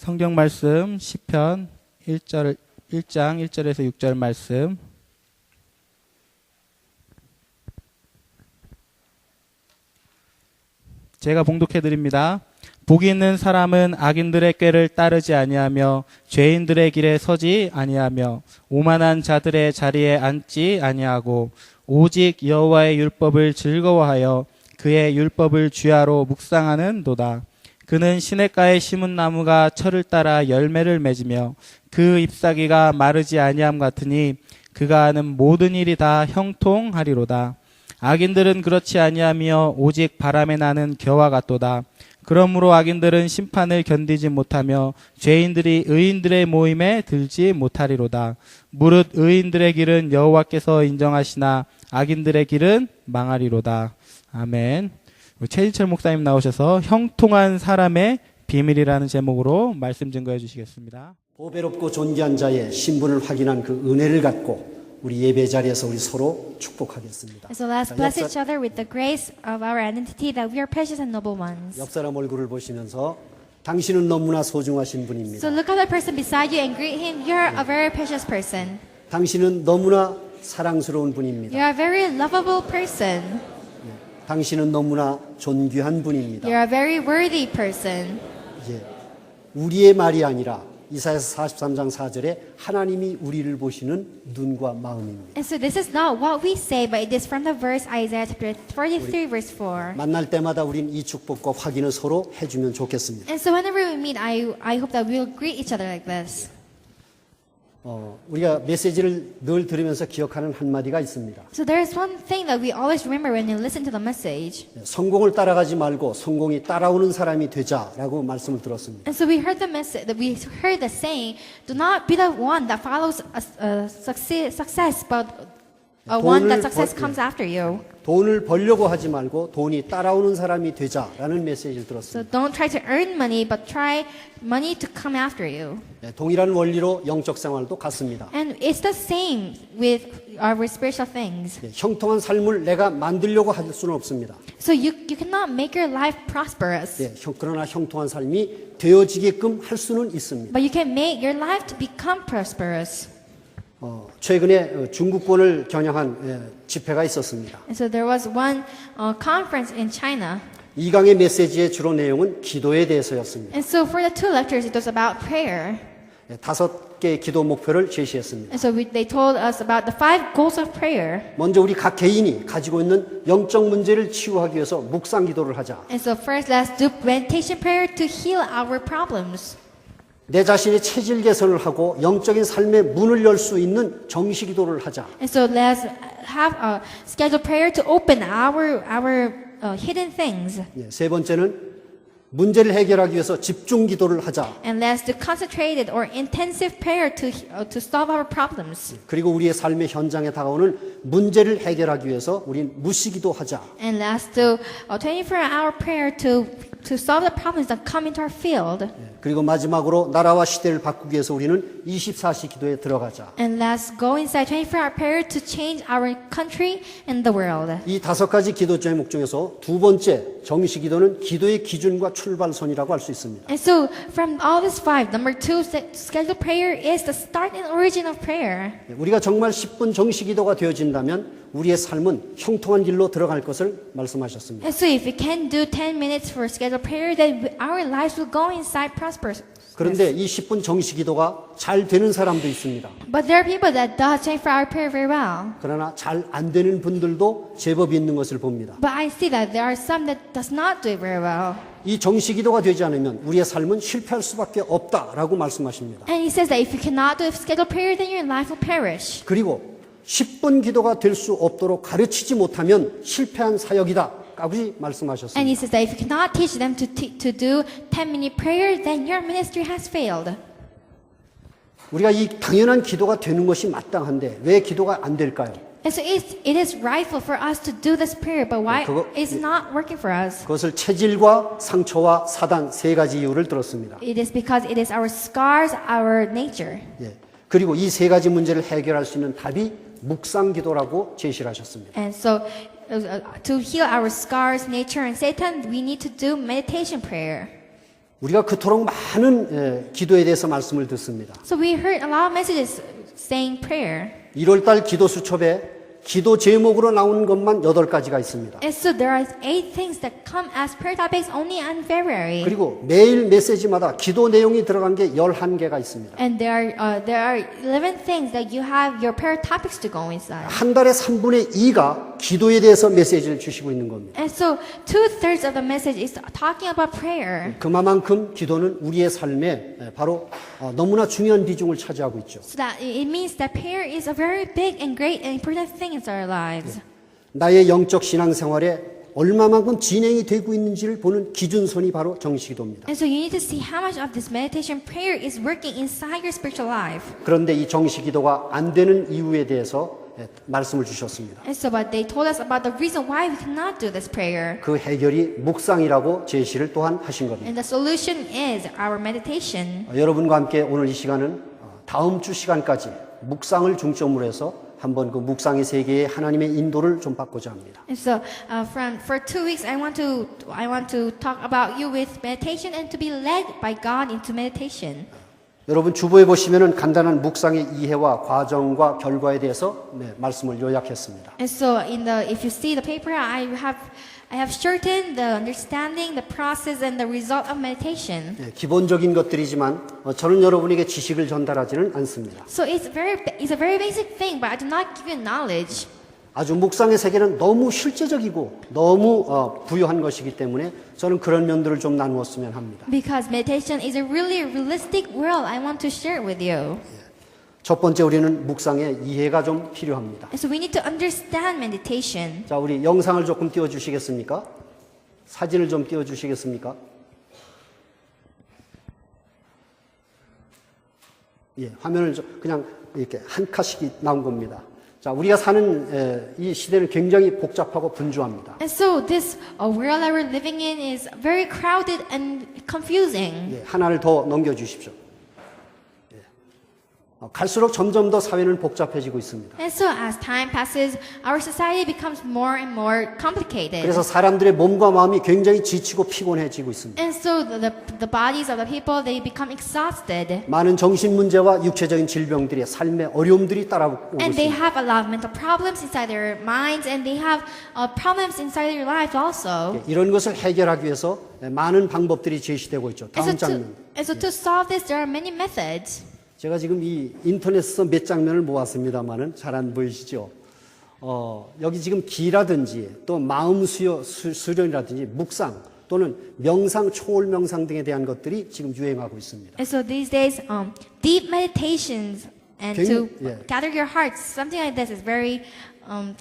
성경 말씀 시편 1장 1절에서 6절 말씀. 제가 봉독해 드립니다. 복이 있는 사람은 악인들의 꾀를 따르지 아니하며 죄인들의 길에 서지 아니하며 오만한 자들의 자리에 앉지 아니하고 오직 여호와의 율법을 즐거워하여 그의 율법을 주야로 묵상하는도다. 그는 시냇가에 심은 나무가 철을 따라 열매를 맺으며 그 잎사귀가 마르지 아니함 같으니 그가 하는 모든 일이 다 형통하리로다. 악인들은 그렇지 아니하며 오직 바람에 나는 겨와 같도다. 그러므로 악인들은 심판을 견디지 못하며 죄인들이 의인들의 모임에 들지 못하리로다. 무릇 의인들의 길은 여호와께서 인정하시나 악인들의 길은 망하리로다. 아멘. 최진철 목사님 나오셔서 형통한 사람의 비밀이라는 제목으로 말씀 증거해 주시겠습니다. 보배롭고 존귀한 자의 신분을 확인한 그 은혜를 갖고 우리 예배 자리에서 우리 서로 축복하겠습니다. So let's bless each other with the grace of our identity that we are precious and noble ones. 옆 사람 얼굴을 보시면서 당신은 너무나 소중하신 분입니다. So look at the person beside you and greet him. You're a very precious person. 당신은 너무나 사랑스러운 분입니다. You're a very lovable person. 당신은 너무나 존귀한 분입니다. You're a very worthy person. 우리의 말이 아니라 이사야서 43장 4절에 하나님이 우리를 보시는 눈과 마음입니다. And so this is not what we say, but it is from the verse Isaiah chapter 43 verse 4. 만날 때마다 우린 이 축복과 확인을 서로 해주면 좋겠습니다. And so whenever we meet, I hope that we'll greet each other like this. 우리가 메시지를 늘 들으면서 기억하는 한마디가 있습니다. So there is one thing that we always remember when you listen to the message. 성공을 따라가지 말고 성공이 따라오는 사람이 되자라고 말씀을 들었습니다. And so we heard the message, that we heard the saying, do not be the one that follows success, but one that success comes after you. 돈을 벌려고 하지 말고 돈이 따라오는 사람이 되자라는 메시지를 So 들었습니다. don't try to earn money, but try money to come after you. 동일한 원리로 영적 생활도 같습니다. And it's the same with our spiritual things. 형통한 삶을 내가 만들려고 할 수는 없습니다. So you cannot make your life prosperous, 그러나 형통한 삶이 되어지게끔 할 수는 있습니다. but you can make your life to become prosperous. 최근에 중국권을 겨냥한 집회가 있었습니다. And so there was one conference in China. 이 강의 메시지의 주로 내용은 기도에 대해서였습니다. And so for the two lectures, it was about prayer. 5개의 기도 목표를 제시했습니다. And so they told us about the 5 goals of prayer. 먼저 우리 각 개인이 가지고 있는 영적 문제를 치유하기 위해서 묵상 기도를 하자. And so first, let's do meditation prayer to heal our problems. 내 자신의 체질 개선을 하고 영적인 삶의 문을 열 수 있는 정시 기도를 하자. And so let's have a scheduled prayer to open our hidden things. 세 번째는 문제를 해결하기 위해서 집중 기도를 하자. And let's do concentrated or intensive prayer to solve our problems. 그리고 우리의 삶의 현장에 다가오는 문제를 해결하기 위해서 우린 무시기도 하자. And let's do a 24-hour prayer to solve the problems that come into our field. 그리고 마지막으로 나라와 시대를 바꾸기 위해서 우리는 24시 기도에 들어가자. And let's go inside 24-hour prayer to change our country and the world. 이 5가지 기도 제목 중에서 두 번째 정시 기도는 기도의 기준과 출발선이라고 할 수 있습니다. And so from all these 5, number 2, scheduled prayer is the start and origin of prayer. 우리가 정말 10분 정시 기도가 되어진다면 우리의 삶은 형통한 길로 들어갈 것을 말씀하셨습니다. And so if we can do 10 minutes for scheduled prayer, then our lives will go inside prosperous. 그런데 이 10분 정시 기도가 잘 되는 사람도 있습니다. But there are people that does 24-hour prayer very well. 그러나 잘 안 되는 분들도 제법 있는 것을 봅니다. But I see that there are some that does not do it very well. 이 정시 기도가 되지 않으면 우리의 삶은 실패할 수밖에 없다라고 말씀하십니다. And he says that if you cannot do scheduled prayer, then your life will perish. 그리고 10분 기도가 될 수 없도록 가르치지 못하면 실패한 사역이다. 까지 말씀하셨습니다. And he says that if you cannot teach them to do 10-minute prayer, then your ministry has failed. 우리가 이 당연한 기도가 되는 것이 마땅한데 왜 기도가 안 될까요? And so it is rightful for us to do this prayer, but why it's not working for us? 그것을 체질과 상처와 사단 3가지 이유를 들었습니다. It is because it is our scars, our nature. 그리고 이 3가지 문제를 해결할 수 있는 답이 묵상 기도라고 제시를 하셨습니다. And so to heal our scars, nature, and Satan, we need to do meditation prayer. 우리가 그토록 많은 기도에 대해서 말씀을 듣습니다. So we heard a lot of messages saying prayer. 1월달 기도 수첩에 기도 제목으로 나오는 것만 8가지가 있습니다. And so there are 8 things that come as prayer topics only in February. 그리고 매일 메시지마다 기도 내용이 들어간 게 11개가 있습니다. And there are 11 things that you have your prayer topics to go inside. 한 달에 3분의 2가 기도에 대해서 메시지를 주시고 있는 겁니다. And so 2/3 of the message is talking about prayer. 그만큼 기도는 우리의 삶에 바로 너무나 중요한 비중을 차지하고 있죠. So that it means that prayer is a very big and great and important thing in our lives. 나의 영적 신앙생활에 얼마만큼 진행이 되고 있는지를 보는 기준선이 바로 정식기도입니다. And so you need to see how much of this meditation prayer is working inside your spiritual life. 그런데 이 정식기도가 안 되는 이유에 대해서 말씀을 주셨습니다. And so but they told us about the reason why we cannot do this prayer. 그 해결이 묵상이라고 제시를 또한 하신 겁니다. And the solution is our meditation. 여러분과 함께 오늘 이 시간은 다음 주 시간까지 묵상을 중점으로 해서 한번 그 묵상의 세계에 하나님의 인도를 좀 받고자 합니다. And so for 2 weeks I want to talk about you with meditation and to be led by God into meditation. 여러분 주보에 보시면은 간단한 묵상의 이해와 과정과 결과에 대해서 말씀을 요약했습니다. And so if you see the paper I have shortened the understanding, the process and the result of meditation. 기본적인 것들이지만 저는 여러분에게 지식을 전달하지는 않습니다. So it's a very basic thing, but I do not give you knowledge. 아주 묵상의 세계는 너무 실제적이고 너무 부유한 것이기 때문에 저는 그런 면들을 좀 나누었으면 합니다. Because meditation is a really realistic world I want to share with you. 첫 번째 우리는 묵상의 이해가 좀 필요합니다. And so we need to understand meditation. 자, 우리 영상을 조금 띄워주시겠습니까? 사진을 좀 띄워주시겠습니까? 예, 화면을 그냥 이렇게 한 칸씩 나온 겁니다. 자, 우리가 사는 이 시대는 굉장히 복잡하고 분주합니다. And so this world that we're living in is very crowded and confusing. 예, 하나를 더 넘겨주십시오. 갈수록 점점 더 사회는 복잡해지고 있습니다. And so as time passes, our society becomes more and more complicated. 그래서 사람들의 몸과 마음이 굉장히 지치고 피곤해지고 있습니다. And so the bodies of the people, they become exhausted. 많은 정신 문제와 육체적인 질병들이 삶의 어려움들이 따라오고 And they 있습니다. have a lot of mental problems inside their minds, and they have problems inside their lives also. 이런 것을 해결하기 위해서 많은 방법들이 제시되고 있죠. 다음 장면. And so to solve this, there are many methods. 제가 지금 이 인터넷에서 몇 장면을 모았습니다만은 잘 안 보이시죠? 여기 지금 기라든지 또 마음 수련이라든지 묵상 또는 명상, 초월 명상 등에 대한 것들이 지금 유행하고 있습니다. And so these days, deep meditations and to gather your hearts, something like this is very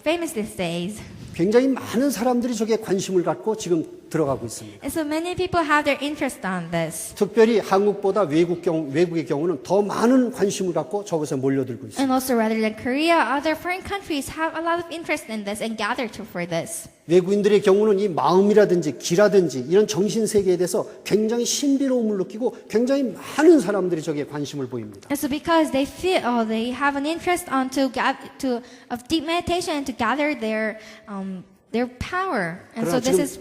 famous these days. 굉장히 많은 사람들이 저기에 관심을 갖고 지금 들어가고 있습니다. And so many people have their interest on this. 특별히 한국보다 외국의 경우는 더 많은 관심을 갖고 저것에 몰려들고 있습니다. And also rather than Korea, other foreign countries have a lot of interest in this and gather for this. 외국인들의 경우는 이 마음이라든지 기라든지 이런 정신 세계에 대해서 굉장히 신비로움을 느끼고 굉장히 많은 사람들이 저기에 관심을 보입니다. And so because they feel they have an interest of deep meditation and to gather their power. And so this is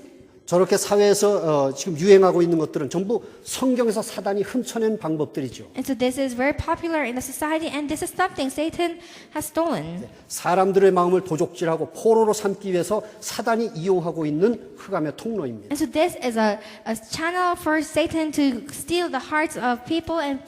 저렇게 사회에서 지금 유행하고 있는 것들은 전부 성경에서 사단이 훔쳐낸 방법들이죠. And so this is very popular in the society, and this is something Satan has stolen. 사람들의 마음을 도적질하고 포로로 삼기 위해서 사단이 이용하고 있는 흑암의 통로입니다. And so this is a channel for Satan to steal the hearts of people and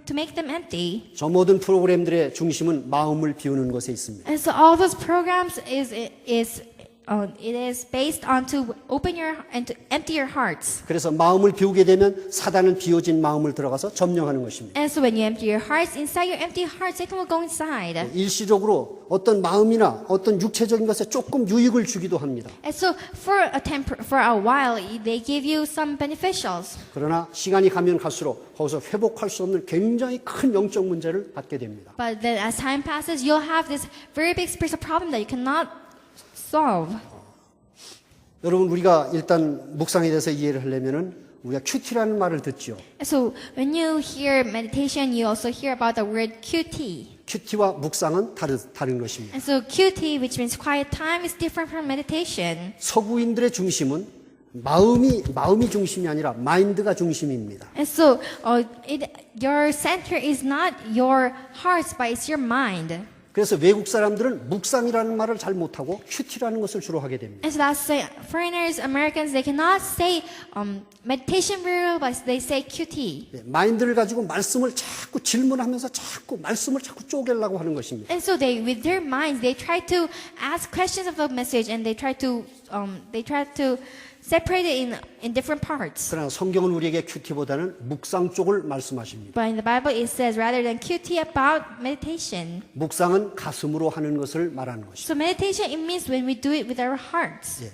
to make them empty. 저 모든 프로그램들의 중심은 마음을 비우는 것에 있습니다. And so all those programs it is based on to open your and to empty your hearts. 그래서 마음을 비우게 되면 사단은 비워진 마음을 들어가서 점령하는 것입니다. And so when you empty your hearts, inside your empty heart, Satan will go inside. 일시적으로 어떤 마음이나 어떤 육체적인 것에 조금 유익을 주기도 합니다. And so for a while, they give you some beneficials. 그러나 시간이 가면 갈수록 거기서 회복할 수 없는 굉장히 큰 영적 문제를 받게 됩니다. But then as time passes, you'll have this very big spiritual problem that you cannot solve. 여러분 우리가 일단 묵상에 대해서 이해를 하려면은 우리가 큐티라는 말을 듣죠. So when you hear meditation, you also hear about the word QT. 큐티와 묵상은 다른 것입니다. And so QT, which means quiet time, is different from meditation. 서구인들의 중심은 마음이 중심이 아니라 마인드가 중심입니다. And so, your center is not your hearts, but it's your mind. 그래서 외국 사람들은 묵상이라는 말을 잘 못하고 큐티라는 것을 주로 하게 됩니다. And so that's why foreigners, Americans, they cannot say meditation very well, but they say QT. 예, 마인드를 가지고 말씀을 자꾸 질문하면서 자꾸 말씀을 자꾸 쪼개려고 하는 것입니다. And so with their minds, they try to ask questions of the message, and they try to separate it in different parts. 그러나 성경은 우리에게 큐티보다는 묵상 쪽을 말씀하십니다. But in the Bible, it says rather than QT about meditation. 묵상은 가슴으로 하는 것을 말하는 것입니다. So meditation, it means when we do it with our hearts. 예.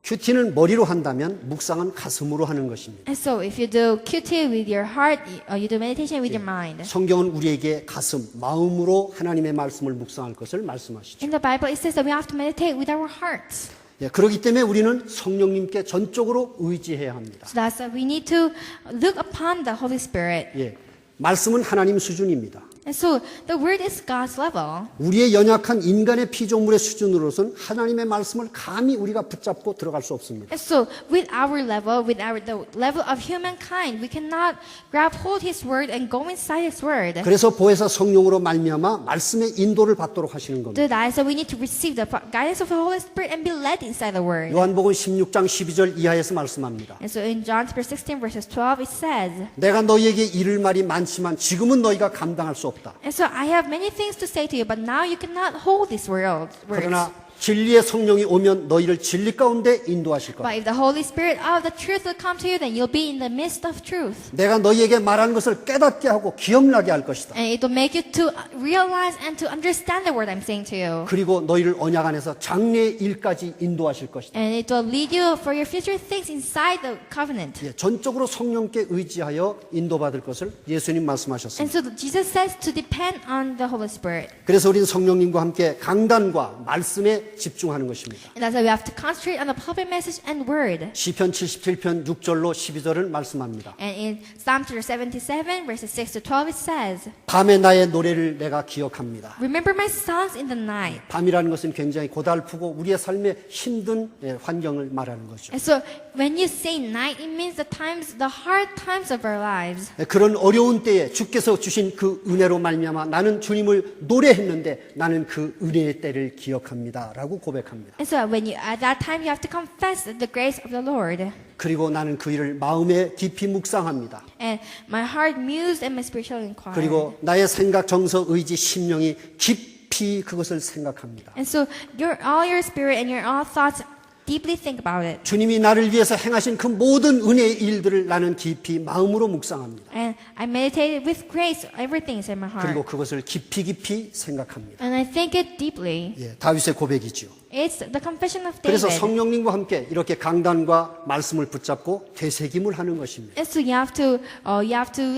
큐티는 머리로 한다면 묵상은 가슴으로 하는 것입니다. And so if you do QT with your heart, you do meditation with your mind. 성경은 우리에게 가슴, 마음으로 하나님의 말씀을 묵상할 것을 말씀하시죠. In the Bible, it says that we have to meditate with our hearts. 예, 그렇기 때문에 우리는 성령님께 전적으로 의지해야 합니다. So that's why we need to look upon the Holy Spirit. 예, 말씀은 하나님 수준입니다. And so the word is God's level. 우리의 연약한 인간의 피조물의 수준으로서는 하나님의 말씀을 감히 우리가 붙잡고 들어갈 수 없습니다. And so with our level, the level of humankind, we cannot grab hold His word and go inside His word. 그래서 보혜사 성령으로 말미암아 말씀의 인도를 받도록 하시는 겁니다. To that, so we need to receive the guidance of the Holy Spirit and be led inside the word. 요한복음 16장 12절 이하에서 말씀합니다. And so in John 16 verses 12, it says, 내가 너희에게 이를 말이 많지만 지금은 너희가 감당할 수 없다. and so I have many things to say to you, but now you cannot hold these words. 그러나 진리의 성령이 오면 너희를 진리 가운데 인도하실 But 거다. if the Holy Spirit of the truth will come to you, then you'll be in the midst of truth. 내가 너희에게 말하는 것을 깨닫게 하고 기억나게 할 것이다. And it will make you to realize and to understand the word I'm saying to you. 그리고 너희를 언약 안에서 장래의 일까지 인도하실 것이다. And it will lead you for your future things inside the covenant. 예, 전적으로 성령께 의지하여 인도받을 것을 예수님 And 말씀하셨습니다. so Jesus says to depend on the Holy Spirit. 그래서 우리는 성령님과 함께 강단과 말씀에 집중하는 것입니다. And that's why we have to concentrate on the pulpit message and word. 시편 77편 6절로 12절은 말씀합니다. And in Psalm 77 verses 6 to 12 it says, 밤에 나의 노래를 내가 기억합니다. remember my songs in the night. 밤이라는 것은 굉장히 고달프고 우리의 삶의 힘든 환경을 말하는 거죠. And so when you say night, it means the hard times of our lives. 그런 어려운 때에 주께서 주신 그 은혜로 말미암아 나는 주님을 노래했는데 나는 그 은혜의 때를 기억합니다라고 고백합니다. And so when at that time you have to confess the grace of the Lord. 그리고 나는 그 일을 마음에 깊이 묵상합니다. And my heart mused and my spirit shall inquire. 그리고 나의 생각, 정서, 의지, 심령이 깊이 그것을 생각합니다. And so all your spirit and all thoughts deeply think about it. 주님이 나를 위해서 행하신 그 모든 은혜의 일들을 나는 깊이 마음으로 묵상합니다. And I meditated with grace, everything is in my 그리고 heart. 그것을 깊이 생각합니다. And I think it deeply. 예, 다윗의 고백이지요. It's the confession of 그래서 David. 성령님과 함께 이렇게 강단과 말씀을 붙잡고 되새김을 하는 것입니다. And so you have to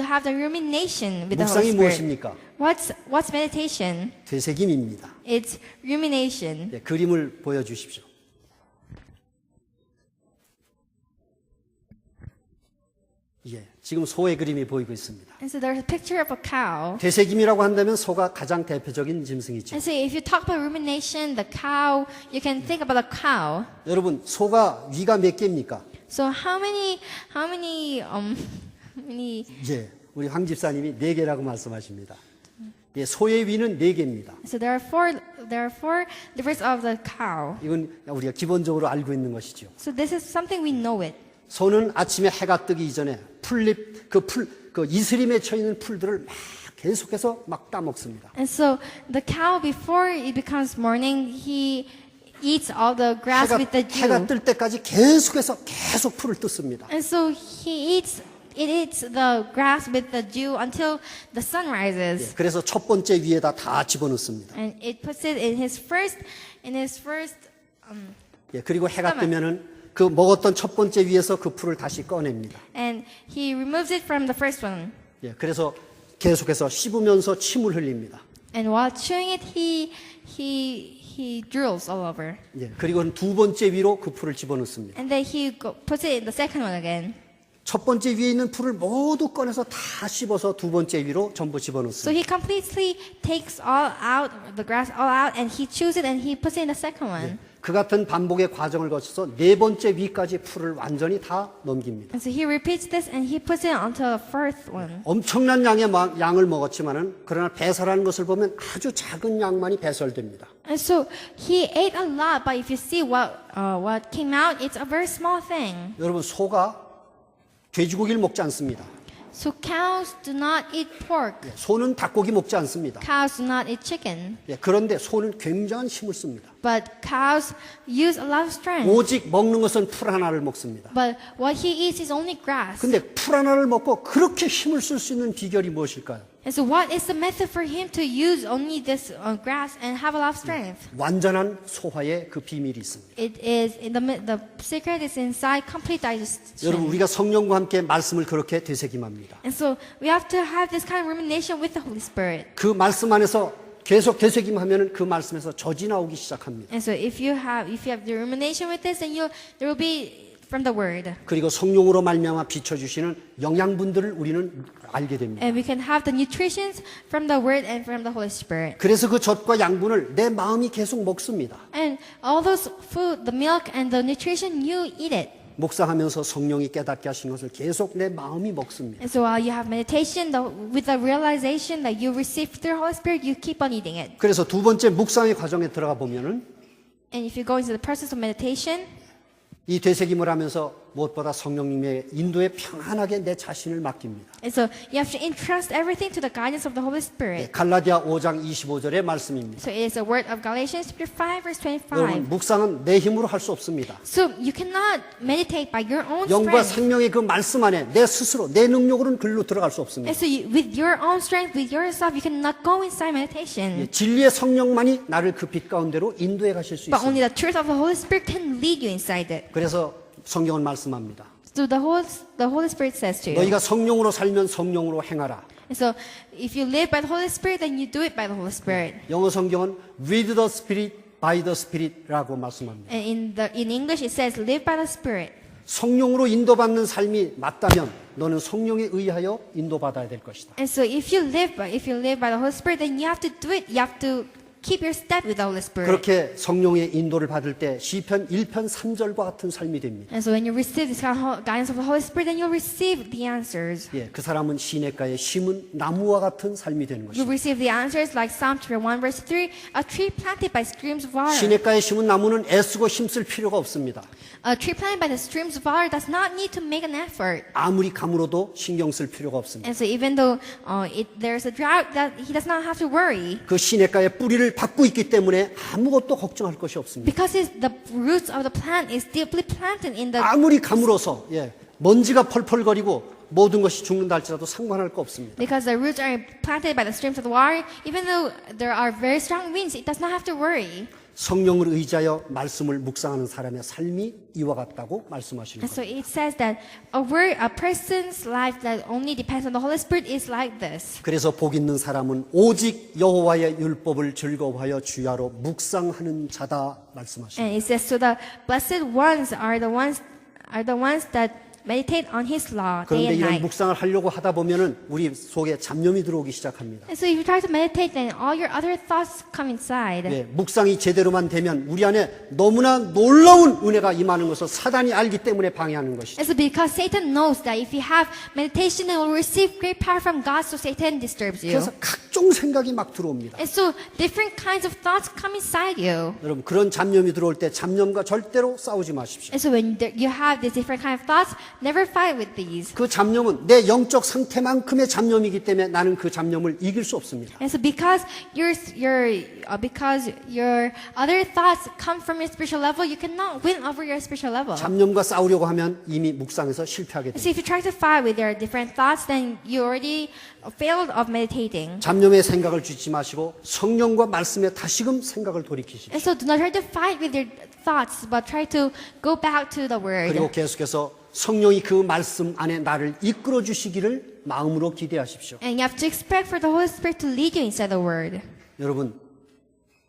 have the rumination with the 묵상이 Holy Spirit. 무엇입니까? What's meditation? 되새김입니다. It's rumination. 예, 그림을 보여주십시오. 예, 지금 소의 그림이 보이고 있습니다. And so there's a picture of a cow. 되새김이라고 한다면 소가 가장 대표적인 짐승이죠. And so if you talk about rumination, the cow, you can think about a cow. 여러분, 소가 위가 몇 개입니까? So how many 예, 우리 황 집사님이 4개라고 말씀하십니다. 예, 소의 위는 4개입니다. so there are four livers of the cow. 이건 우리가 기본적으로 알고 있는 것이죠. So this is something we know it. 소는 아침에 해가 뜨기 이전에 그 이슬임에 쳐 있는 풀들을 막 계속해서 막 따먹습니다. And so the cow, before it becomes morning, he eats all the grass with the 해가 dew. 뜰 때까지 계속 풀을 뜯습니다. And so it eats the grass with the dew until the sun rises. 그래서 첫 번째 위에다 다 집어넣습니다. And it puts it in his first 예, 그리고 해가 뜨면은 그 먹었던 첫 번째 위에서 그 풀을 다시 꺼냅니다. and he removes it from the first one. 예, 그래서 계속해서 씹으면서 침을 흘립니다. And while chewing it, he drools all over. 예, 그리고 두 번째 위로 그 풀을 집어넣습니다. And then he puts it in the second one again. 첫 번째 위에 있는 풀을 모두 꺼내서 다 씹어서 두 번째 위로 전부 So 집어넣습니다. he completely takes all out, the grass all out, and he chews it and he puts it in the second one. 그 같은 반복의 과정을 거쳐서 네 번째 위까지 풀을 완전히 다 넘깁니다. And so he repeats this and he puts it onto the fourth one. 엄청난 양의 양을 먹었지만은 그러나 배설하는 것을 보면 아주 작은 양만이 배설됩니다. And so he ate a lot, but if you see what came out, it's a very small thing. 여러분 소가 돼지고기를 먹지 않습니다. So cows do not eat pork. 소는 닭고기 먹지 않습니다. Cows do not eat chicken. 그런데 소는 굉장한 힘을 씁니다. But cows use a lot of strength. 오직 먹는 것은 풀 하나를 먹습니다. But what he eats is only grass. 근데 풀 하나를 먹고 그렇게 힘을 쓸 수 있는 비결이 무엇일까요? And so what is the method for him to use only this grass and have a lot of strength? 완전한 소화의 그 비밀이 있습니다. It is the secret is inside complete 여러분 digestion. 우리가 성령과 함께 말씀을 그렇게 되새김합니다. And so we have to have this kind of rumination with the Holy Spirit. 그 말씀 안에서 계속 되새김하면은 그 말씀에서 젖이 나오기 시작합니다. And so if you have the rumination with this, then there will be from the word. 그리고 성령으로 말미암아 비춰주시는 영양분들을 우리는 알게 됩니다. And we can have the nutritions from the word and from the Holy Spirit. 그래서 그 젖과 양분을 내 마음이 계속 먹습니다. And all those food, the milk and the nutrition, you eat it. 묵상하면서 성령이 깨닫게 하신 것을 계속 내 마음이 먹습니다. And so while you have meditation, with the realization that you receive through the Holy Spirit, you keep on eating it. 그래서 두 번째 묵상의 과정에 들어가 보면은 And if you go into the process of meditation, 이 되새김을 하면서 무엇보다 성령님의 인도에 평안하게 내 자신을 맡깁니다. and so you have to entrust everything to the guidance of the Holy Spirit. 갈라디아 5장 25절의 말씀입니다. So it is a word of Galatians chapter 5 verse 여러분 25. 묵상은 내 힘으로 할 수 없습니다. So you cannot meditate by your own 영과 strength. 생명의 그 말씀 안에 내 스스로 내 능력으로는 글로 들어갈 수 없습니다. And so with your own strength, with yourself, you cannot go inside meditation. 진리의 성령만이 나를 그 빛 가운데로 인도해 가실 수 But only 있습니다. the truth of the Holy Spirit can lead you inside it. 그래서 성경은 말씀합니다. So the Holy Spirit says to you. 너희가 성령으로 살면 성령으로 행하라. And so if you live by the Holy Spirit, then you do it by the Holy Spirit. 영어 성경은 with the Spirit, by the Spirit라고 말씀합니다. And in English it says live by the Spirit. 성령으로 인도받는 삶이 맞다면 너는 성령에 의하여 인도받아야 될 것이다. And so if you live by the Holy Spirit, then you have to do it. You have to keep your step with the Holy Spirit. 그렇게 성령의 인도를 받을 때 시편 1편 3절과 같은 삶이 됩니다. And so when you receive this kind of guidance of the Holy Spirit, then you'll receive the answers. 그 사람은 시냇가에 심은 나무와 같은 삶이 되는 You'll 것입니다. receive the answers like Psalm chapter 1 verse 3, a tree planted by streams of water. 시냇가에 심은 나무는 애쓰고 힘쓸 필요가 없습니다. A tree planted by the streams of water does not need to make an effort. 아무리 가물어도 신경 쓸 필요가 없습니다. And so even though there's a drought, that he does not have to worry. 그 시냇가에 뿌리를 받고 있기 때문에 아무것도 걱정할 것이 없습니다. Because the roots of the plant is deeply planted in the. 아무리 가물어서 먼지가 펄펄거리고 모든 것이 죽는다 할지라도 상관할 거 없습니다. Because the roots are planted by the streams of the water, even though there are very strong winds, it does not have to worry. 성령을 의지하여 말씀을 묵상하는 사람의 삶이 이와 같다고 말씀하시는 And so 거예요. it says that a person's life that only depends on the Holy Spirit is like this. 그래서 복 있는 사람은 오직 여호와의 율법을 즐거워하여 주야로 묵상하는 자다 말씀하십니다. And it says, so the blessed ones are the ones that meditate on His law day 그런데 and 이런 night. 묵상을 하려고 하다 보면은 우리 속에 잡념이 들어오기 시작합니다. And so if you try to meditate, then all your other thoughts come inside. 묵상이 제대로만 되면 우리 안에 너무나 놀라운 은혜가 임하는 것을 사단이 알기 때문에 방해하는 것이죠. And so because Satan knows that if you have meditation, it will receive great power from God, so Satan disturbs you. 그래서 각종 생각이 막 들어옵니다. And so different kinds of thoughts come inside you. 여러분 그런 잡념이 들어올 때 잡념과 절대로 싸우지 마십시오. And so when you have these different kind of thoughts, never fight with these. 그 잡념은 내 영적 상태만큼의 잡념이기 때문에 나는 그 잡념을 이길 수 없습니다. And so because your other thoughts come from your spiritual level, you cannot win over your spiritual level. 잡념과 싸우려고 하면 이미 묵상에서 실패하게 So 됩니다. if you try to fight with your different thoughts, then you already failed of meditating. 잡념의 생각을 주지 마시고 성령과 말씀에 다시금 생각을 돌이키십시오. And so do not try to fight with your thoughts, but try to go back to the word. 그리고 계속해서 성령이 그 말씀 안에 나를 이끌어 주시기를 마음으로 기대하십시오. And you have to expect for the Holy Spirit to lead you inside the word. 여러분,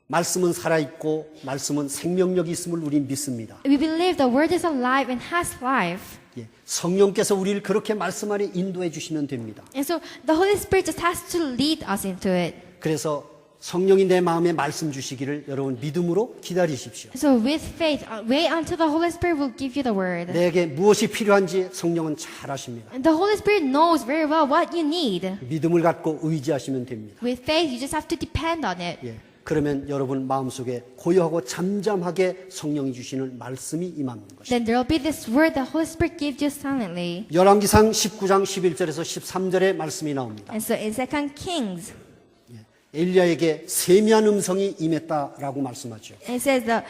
말씀은 살아있고 말씀은 생명력이 있음을 우린 믿습니다. We believe the word is alive and has life. 예, 성령께서 우리를 그렇게 말씀 안에 인도해 주시면 됩니다. And so the Holy Spirit just has to lead us into it. 그래서 성령이 내 마음에 말씀 주시기를 여러분 믿음으로 기다리십시오. So with faith, wait until the Holy Spirit will give you the word. 내게 무엇이 필요한지 성령은 잘 아십니다. And the Holy Spirit knows very well what you need. 믿음을 갖고 의지하시면 됩니다. With faith, you just have to depend on it. 예, 그러면 여러분 마음속에 고요하고 잠잠하게 성령이 주시는 말씀이 임하는 것입니다. Then there will be this word the Holy Spirit gives you silently. 열왕기상 19장 11절에서 13절의 말씀이 나옵니다. And so in 2 Kings, 엘리야에게 세미한 음성이 임했다라고 말씀하죠. it says that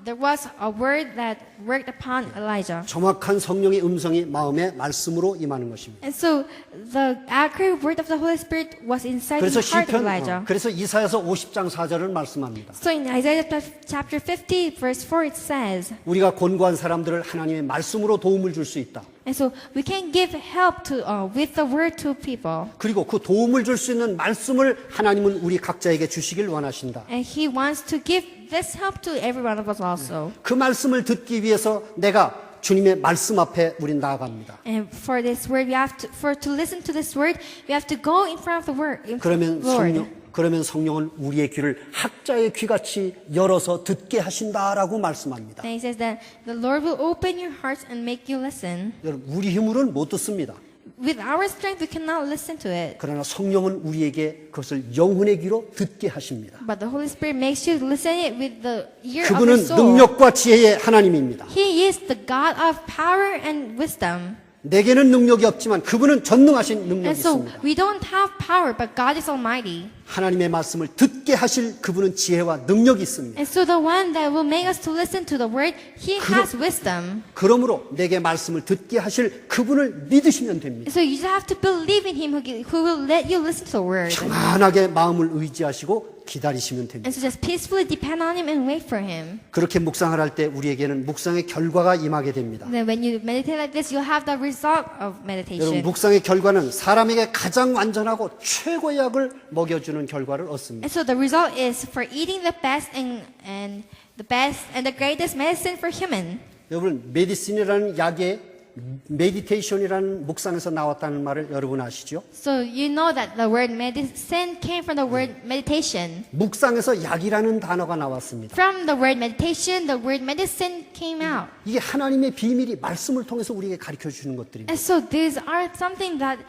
there was a word that worked upon Elijah. 정확한 성령의 음성이 마음의 말씀으로 임하는 것입니다. And so the accurate word of the Holy Spirit was inside 그래서 the heart of 시편 Elijah. 그래서 이사야서 50장 4절을 말씀합니다. So in Isaiah chapter 50 verse 4 it says, 우리가 곤고한 사람들을 하나님의 말씀으로 도움을 줄 수 있다. and so we can give help to with the word to people. 그리고 그 도움을 줄 수 있는 말씀을 하나님은 우리 각자에게 주시길 원하신다. And he wants to give this help to every one of us also. 그 말씀을 듣기 위해서 내가 주님의 말씀 앞에 우린 나아갑니다. And for this word, we have to listen to this word, we have to go in front of the word, 그러면 성령은 우리의 귀를 학자의 귀같이 열어서 듣게 하신다라고 말씀합니다. And he says that the Lord will open your hearts and make you listen. 여러분, 우리 힘으로는 못 듣습니다. With our strength, we cannot listen to it. 그러나 성령은 우리에게 그것을 영혼의 귀로 듣게 하십니다. But the Holy Spirit makes you listen it with the ear of your 그분은 soul. 능력과 지혜의 하나님입니다. He is the God of power and wisdom. 내게는 능력이 없지만 그분은 전능하신 능력이 And so 있습니다. we don't have power, but God is almighty. 하나님의 말씀을 듣게 하실 그분은 지혜와 능력이 있습니다. And so the one that will make us to listen to the word, he has wisdom. 그러므로 내게 말씀을 듣게 하실 그분을 믿으시면 됩니다. So you just have to believe in him who will let you listen to the word. 평안하게 마음을 의지하시고 기다리시면 됩니다. And so just peacefully depend on him and wait for him. 그렇게 묵상을 할 때 우리에게는 묵상의 결과가 임하게 됩니다. Then when you meditate like this, you'll have the result of 여러분 meditation. 묵상의 결과는 사람에게 가장 완전하고 최고의 약을 먹여주는 결과를 얻습니다. And so the result is for eating the best and the greatest medicine for human. 여러분 메디신이라는 약에 메디테이션이라는 묵상에서 나왔다는 말을 여러분 아시죠? So you know that the word medicine came from the word meditation. 묵상에서 약이라는 단어가 나왔습니다. From the word meditation, the word medicine came out. 이게 하나님의 비밀이 말씀을 통해서 우리에게 가르쳐 주는 것들입니다. And so these are something that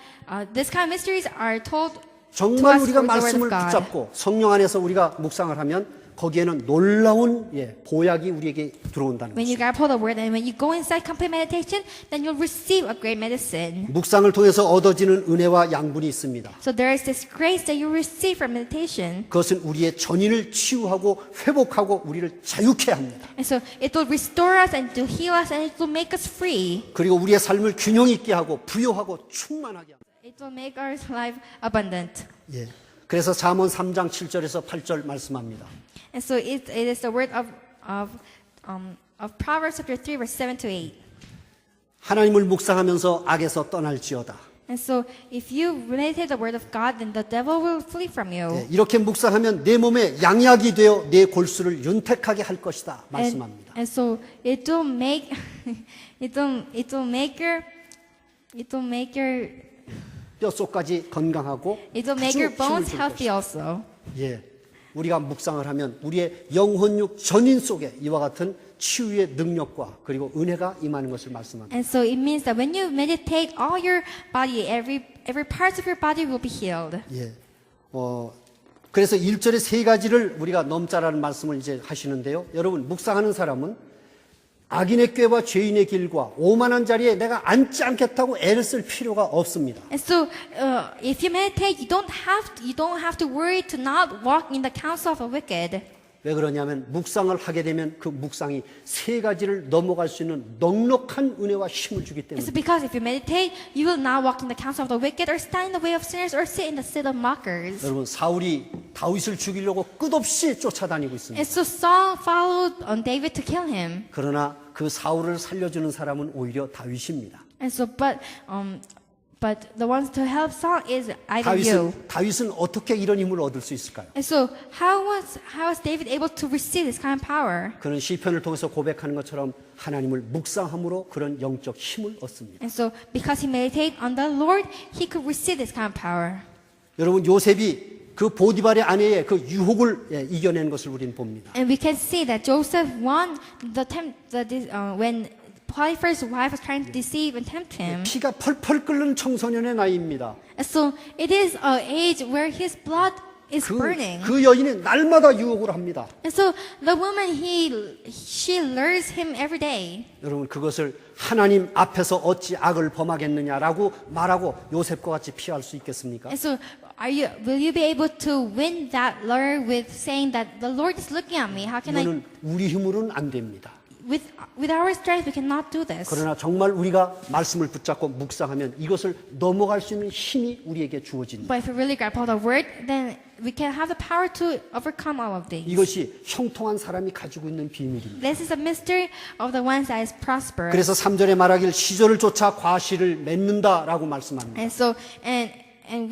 this kind of mysteries are told 정말 to us 우리가 through the word 말씀을 of God. 붙잡고 성령 안에서 우리가 묵상을 하면 거기에는 놀라운 보약이 우리에게 들어온다는 When you 것입니다. grab hold of the word and when you go inside complete meditation, then you'll receive a great medicine. 묵상을 통해서 얻어지는 은혜와 양분이 있습니다. So there is this grace that you receive from meditation. 그것은 우리의 전인을 치유하고 회복하고 우리를 자유케 합니다. And so it will restore us and to heal us and it will make us free. 그리고 우리의 삶을 균형 있게 하고 부요하고 충만하게 합니다. It will make our life abundant. 예. 그래서 잠언 3장 7절에서 8절 말씀합니다. And so it is the word of Proverbs chapter 3 verse 7 to 8. 하나님을 묵상하면서 악에서 떠날지어다. And so if you meditate the word of God, then the devil will flee from you. 예, 이렇게 묵상하면 내 몸에 양약이 되어 내 골수를 윤택하게 할 것이다 말씀합니다. And so it will make your 뼛속까지 건강하고 it will make 아주 your bones 힘을 줄 healthy 것이다. also. 예, 우리가 묵상을 하면 우리의 영혼육 전인 속에 이와 같은 치유의 능력과 그리고 은혜가 임하는 것을 말씀합니다. And so it means that when you meditate, all your body, every part of your body will be healed. 예, 그래서 1절에 세 가지를 우리가 넘자라는 말씀을 이제 하시는데요. 여러분 묵상하는 사람은 악인의 꾀와 죄인의 길과 오만한 자리에 내가 앉지 않겠다고 애를 쓸 필요가 없습니다. And so, if you meditate, you don't have to worry to not walk in the counsel of the wicked. 왜 그러냐면 묵상을 하게 되면 그 묵상이 세 가지를 넘어갈 수 있는 넉넉한 은혜와 힘을 주기 It's 때문에 because if you meditate, you will not walk in the counsel of the wicked, or stand in the way of sinners, or sit in the seat of mockers. 여러분 사울이 다윗을 죽이려고 끝없이 쫓아다니고 있습니다. And so Saul followed on David to kill him. 그러나 그 사울을 살려주는 사람은 오히려 다윗입니다. And so, but But the ones to help Saul is either you. 다윗은 어떻게 이런 힘을 얻을 수 있을까요? And so how was David able to receive this kind of power? 그는 시편을 통해서 고백하는 것처럼 하나님을 묵상함으로 그런 영적 힘을 얻습니다. And so because he meditated on the Lord, he could receive this kind of power. 여러분 요셉이 그 보디발의 아내의 그 유혹을 이겨낸 것을 우리는 봅니다. And we can see that Joseph won when Potiphar's wife was trying to deceive and tempt him. 피가 펄펄 끓는 청소년의 나이입니다. And so it is an age where his blood is burning. 그 여인이 날마다 유혹을 합니다. And so the woman she lures him every day. 여러분 그것을 하나님 앞에서 어찌 악을 범하겠느냐라고 말하고 요셉과 같이 피할 수 있겠습니까? And so will you be able to win that lure with saying that the Lord is looking at me? How can I? 이거는 우리 힘으로는 안 됩니다. With our strength we cannot do this. 그러나 정말 우리가 말씀을 붙잡고 묵상하면 이것을 넘어갈 수 있는 힘이 우리에게 주어집니다. But if we really grab hold of the word, then we can have the power to overcome all of these. 이것이 형통한 사람이 가지고 있는 비밀입니다. This is a mystery of the ones that is prosperous. 그래서 3절에 말하길 시절을 쫓아 과실을 맺는다라고 말씀합니다. And so and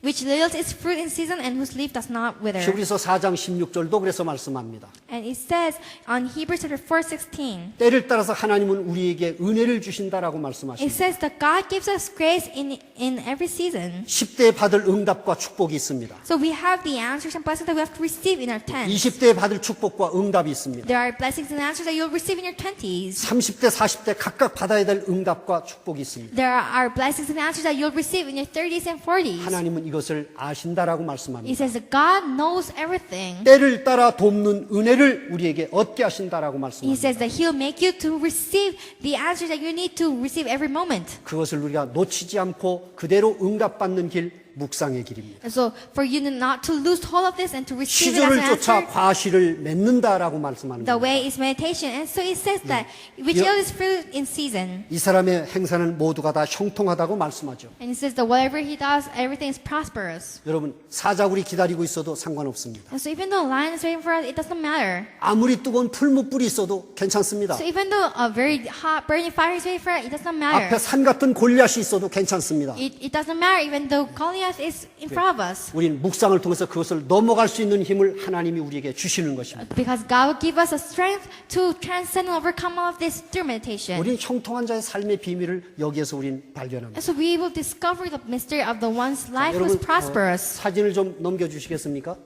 which yields its fruit in season and whose leaf does not wither. 히브리서 4장 16절도 그래서 말씀합니다. And it says on Hebrews chapter 4:16. 때를 따라서 하나님은 우리에게 은혜를 주신다라고 It 말씀하십니다. says that God gives us grace in every season. 10대에 받을 응답과 축복이 있습니다. So we have the answers and blessings that we have to receive in our 10s. 20대에 받을 축복과 응답이 있습니다. There are blessings and answers that you'll receive in your 20s. 30대, 40대 각각 받아야 될 응답과 축복이 있습니다. There are blessings and answers that you'll receive in your 30s and 40s. 하나님은 이것을 아신다라고 It 말씀합니다. says that God knows everything. 때를 따라 돕는 은혜를 우리에게 얻게 하신다라고 He 말씀합니다. says that He'll make you to receive the answers that you need to receive every moment. 그것을 우리가 놓치지 않고 그대로 응답받는 길, 묵상의 길입니다. And so for you not to lose hold of this and to receive it as 시절을 an 쫓아 answer, 과실을 맺는다라고 말씀하는 the 겁니다. way is meditation. And so it says that which yields fruit in season. 이 사람의 행사는 모두가 다 형통하다고 말씀하죠. And it says that whatever he does, everything is prosperous. 여러분 사자굴이 기다리고 있어도 상관없습니다. And so even though a lion is waiting for us, it doesn't matter. 아무리 뜨거운 풀무불이 있어도 괜찮습니다. So even though a very hot burning fire is waiting for us, it doesn't matter. 앞에 산 같은 골리앗이 있어도 괜찮습니다. It doesn't matter even though Goliath is in front of us. 우리는 묵상을 통해서 그것을 넘어갈 수 있는 힘을 하나님이 우리에게 주시는 것입니다. Because God will give us a strength to transcend and overcome all of this through meditation. 우리는 형통한 자의 삶의 비밀을 여기에서 우리는 발견합니다. And so we will discover the mystery of the one's life who's prosperous. 사진을 좀 넘겨주시겠습니까?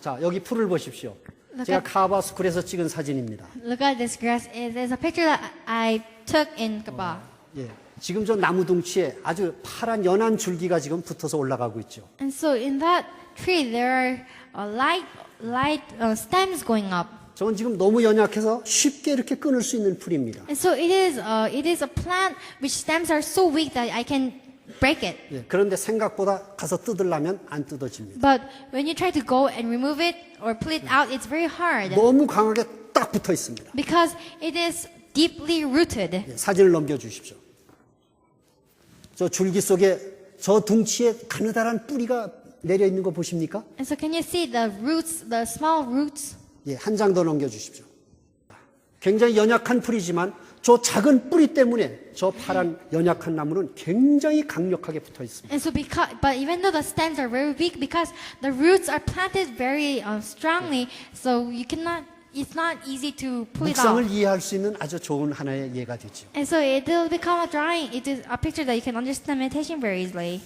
자, 여기 풀을 보십시오. 제가 카바스쿨에서 찍은 사진입니다. Look at this grass. It is a picture that I took in Kaba. 예, 지금 저 나무 둥치에 아주 파란 연한 줄기가 지금 붙어서 올라가고 있죠. And so in that tree there are light stems going up. 저건 지금 너무 연약해서 쉽게 이렇게 끊을 수 있는 풀입니다. And so it is a plant which stems are so weak that I can break it. 예, 그런데 생각보다 가서 뜯으려면 안 뜯어집니다. But when you try to go and remove it or pull it out, it's very hard 너무 강하게 딱 붙어 있습니다. because it is deeply rooted. 예, 사진을 넘겨주십시오. 저 줄기 속에 저 둥치에 가느다란 뿌리가 내려 있는 거 보십니까? And so can you see the roots, the small roots? 예, 한 장 더 넘겨주십시오. 굉장히 연약한 풀이지만 저 작은 뿌리 때문에 저 파란 연약한 나무는 굉장히 강력하게 붙어 있습니다. And so but even though the stems are very weak, because the roots are planted very strongly, so it's not easy to pull it 묵상을 off. 이해할 수 있는 아주 좋은 하나의 예가 되죠. And so it will become a drawing, it is a picture that you can understand meditation very easily.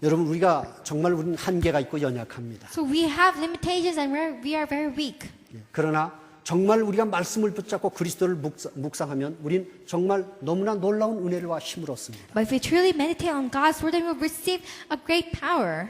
여러분 우리가 정말 우리는 한계가 있고 연약합니다. So we have limitations and we are very weak. 예, 그러나 정말 우리가 말씀을 붙잡고 그리스도를 묵상하면 우린 정말 너무나 놀라운 은혜와 힘을 얻습니다. But if we truly meditate on God's word, then we'll receive a great power.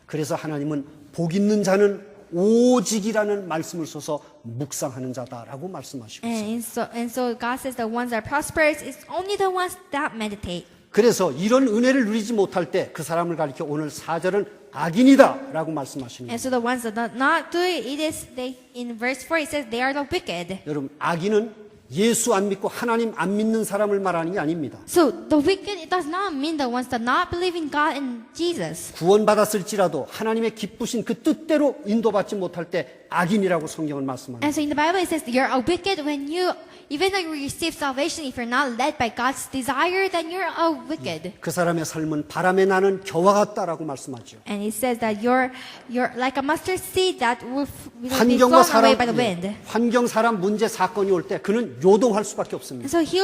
그래서 하나님은 복 있는 자는 오직이라는 말씀을 써서 묵상하는 자다라고 말씀하시고 있습니다. And so God says the ones that are prosperous is only the ones that meditate. 그래서 이런 은혜를 누리지 못할 때 그 사람을 가리켜 오늘 4절은 악인이다라고 말씀하시는 And 거예요. so the ones that do not do it, in verse 4 it says they are the wicked. 여러분 악인은 예수 안 믿고 하나님 안 믿는 사람을 말하는 게 아닙니다. So the wicked, it does not mean the ones that not believe in God and Jesus. 구원받았을지라도 하나님의 기쁘신 그 뜻대로 인도받지 못할 때 악인이라고 성경은 말씀합니다. And so in the Bible it says you're a wicked when you, even though you receive salvation, if you're not led by God's desire, then you're a wicked. 그 사람의 삶은 바람에 나는 겨와 같다라고 말씀하죠. And it says that you're like a mustard seed that will be 환경과 blown away 사람, by the wind. 환경, 사람, 문제, 사건이 올 때 그는 요동할 수밖에 없습니다. And so he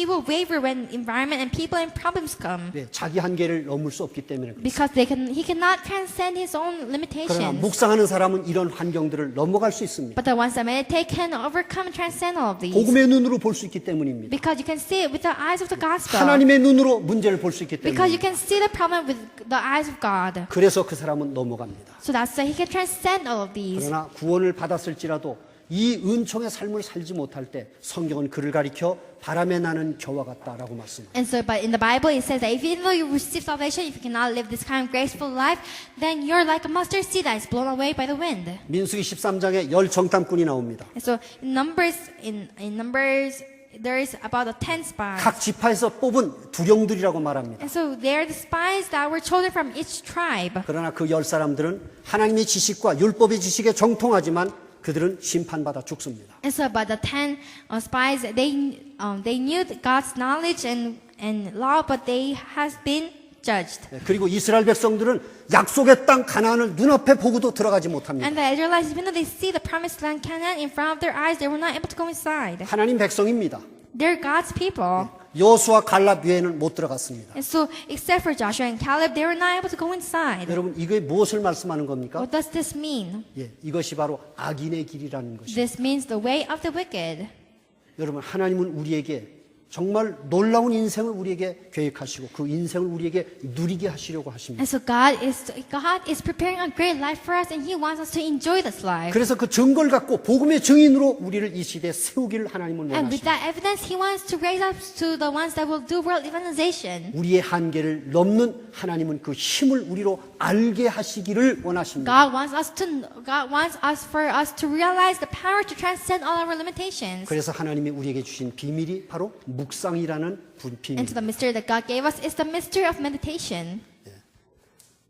will waver when environment and people and problems come. 네, 자기 한계를 넘을 수 없기 때문에 그렇습니다. Because he cannot transcend his own 그러나 limitations. 묵상하는 사람은 이런 환경들을 넘어갈 수 있습니다. But the ones that meditate can overcome and transcend all of these. 복음의 눈으로 볼 수 있기 때문입니다. Because you can see it with the eyes of the gospel. 하나님의 눈으로 문제를 볼 수 있기 Because you 때문에 can see the problem with the eyes of God. 그래서 그 사람은 넘어갑니다. So that's why he can transcend all of these. 그러나 구원을 받았을지라도 이 은총의 삶을 살지 못할 때 성경은 그를 가리켜 바람에 나는 겨와 같다라고 말씀합니다. And so, but in the Bible, it says that if even though you receive salvation, if you cannot live this kind of graceful life, then you're like a mustard seed that is blown away by the wind. 민수기 13장에 열 정탐꾼이 나옵니다. And so, in Numbers, there is about 10 spies. 각 지파에서 뽑은 두령들이라고 말합니다. And so, they're the spies that were chosen from each tribe. 그러나 그 열 사람들은 하나님의 지식과 율법의 지식에 정통하지만 그들은 심판받아 죽습니다. And so, but the 10 spies, they knew God's knowledge and law, but they has been judged. 그리고 이스라엘 백성들은 약속의 땅 가나안을 눈앞에 보고도 들어가지 못합니다. And the Israelites, even though they see the promised land Canaan in front of their eyes, they were not able to go inside. 하나님 백성입니다. They're God's people. 여호수아 갈렙 외에는 못 들어갔습니다. And so, except for Joshua and Caleb, they were not able to go inside. 여러분 이게 무엇을 말씀하는 겁니까? What does this mean? 예, 이것이 바로 악인의 길이라는 것입니다. This means the way of the wicked. 여러분 하나님은 우리에게 정말 놀라운 인생을 우리에게 계획하시고 그 인생을 우리에게 누리게 하시려고 하십니다. And so God is preparing a great life for us, and He wants us to enjoy this life. 그래서 그 증거를 갖고 복음의 증인으로 우리를 이 시대에 세우기를 하나님은 And with 원하십니다. that evidence, He wants to raise us to the ones that will do world evangelization. 우리의 한계를 넘는 하나님은 그 힘을 우리로 알게 하시기를 원하십니다. God wants us for us to realize the power to transcend all our limitations. 그래서 하나님이 우리에게 주신 비밀이 바로 묵상이라는 And so 비밀입니다. the mystery that God gave us is the mystery of meditation.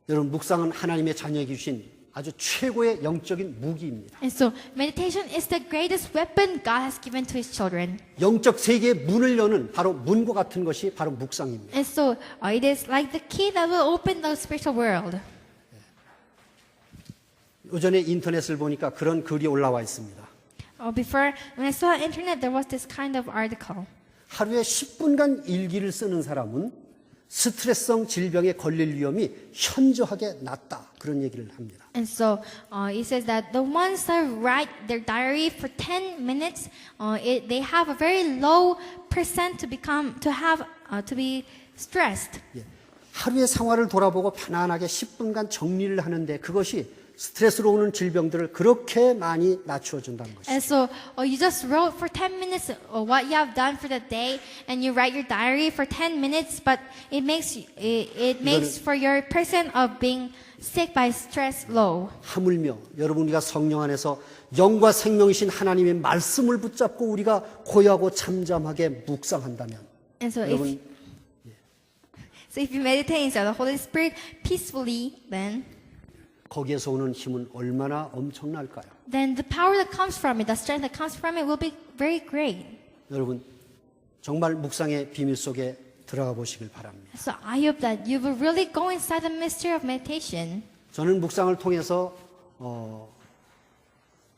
여러분 묵상은 하나님의 자녀에게 주신 아주 최고의 영적인 무기입니다. And so meditation is the greatest weapon God has given to His children. 영적 세계의 문을 여는 바로 문과 같은 것이 바로 묵상입니다. And so it is like the key that will open the spiritual world. 오전에 인터넷을 보니까 그런 글이 올라와 있습니다. Before, when I saw the internet, there was this kind of article. 하루에 10분간 일기를 쓰는 사람은 스트레스성 질병에 걸릴 위험이 현저하게 낮다. 그런 얘기를 합니다. And so it says that the ones that write their diary for 10 minutes, they have a very low percent to be stressed. 예. 하루의 생활을 돌아보고 편안하게 10분간 정리를 하는데 그것이 스트레스로 오는 질병들을 그렇게 많이 낮추어 준다는 것입니다. And so you just wrote for 10 minutes what you have done for the day, and you write your diary for 10 minutes, but it makes for your percent of being sick by stress low. 하물며 여러분 우리가 성령 안에서 영과 생명이신 하나님의 말씀을 붙잡고 우리가 고요하고 잠잠하게 묵상한다면 And so 여러분 if you meditate inside the Holy Spirit peacefully, then 거기에서 오는 힘은 얼마나 엄청날까요? the power that comes from it, the strength that comes from it will be very great. 여러분 정말 묵상의 비밀 속에 들어가 보시길 바랍니다. So I hope that you will really go inside the mystery of meditation. 저는 묵상을 통해서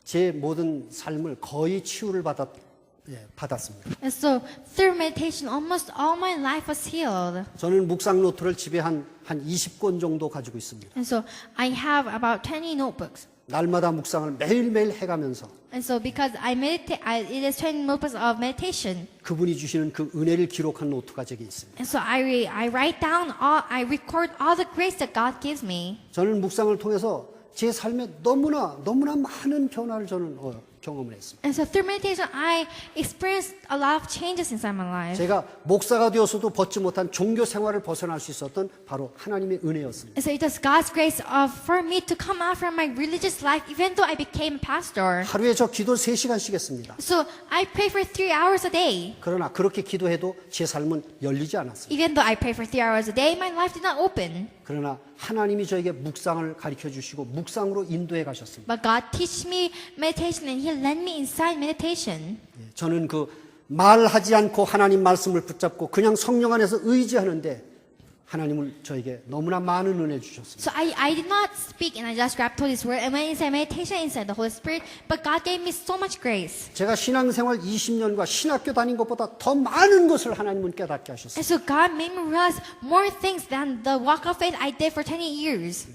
제 모든 삶을 거의 치유를 받았습니다. And so through meditation, almost all my life was healed. 저는 묵상 노트를 집에 한 20권 정도 가지고 있습니다. And so I have about 20 notebooks. 날마다 묵상을 매일매일 해가면서 And so because I meditate, it is 20 notebooks of meditation. 그분이 주시는 그 은혜를 기록한 노트가 제게 있습니다. And so I write down I record all the grace that God gives me. 저는 묵상을 통해서 제 삶에 너무나 많은 변화를 저는 경험을 했습니다. And so through meditation, I experienced a lot of changes inside my life. 제가 목사가 되어서도 벗지 못한 종교 생활을 벗어날 수 있었던 바로 하나님의 은혜였습니다. And so it was God's grace for me to come out from my religious life, even though I became a pastor. 하루에 저 기도 3시간씩 했습니다. So I pray for 3 hours a day. 그러나 그렇게 기도해도 제 삶은 열리지 않았습니다. Even though I pray for 3 hours a day, my life did not open. 그러나 하나님이 저에게 묵상을 가르쳐 주시고 묵상으로 인도해 가셨습니다. But God teach me meditation and He led me inside meditation. 저는 그 말하지 않고 하나님 말씀을 붙잡고 그냥 성령 안에서 의지하는데 하나님은 저에게 너무나 많은 은혜 주셨습니다. So I did not speak and I just grabbed hold of His word and went inside meditation inside the Holy Spirit. But God gave me so much grace. 제가 신앙생활 20년과 신학교 다닌 것보다 더 많은 것을 하나님은 깨닫게 하셨습니다. And so God made me realize more things than the walk of faith I did for 20 years.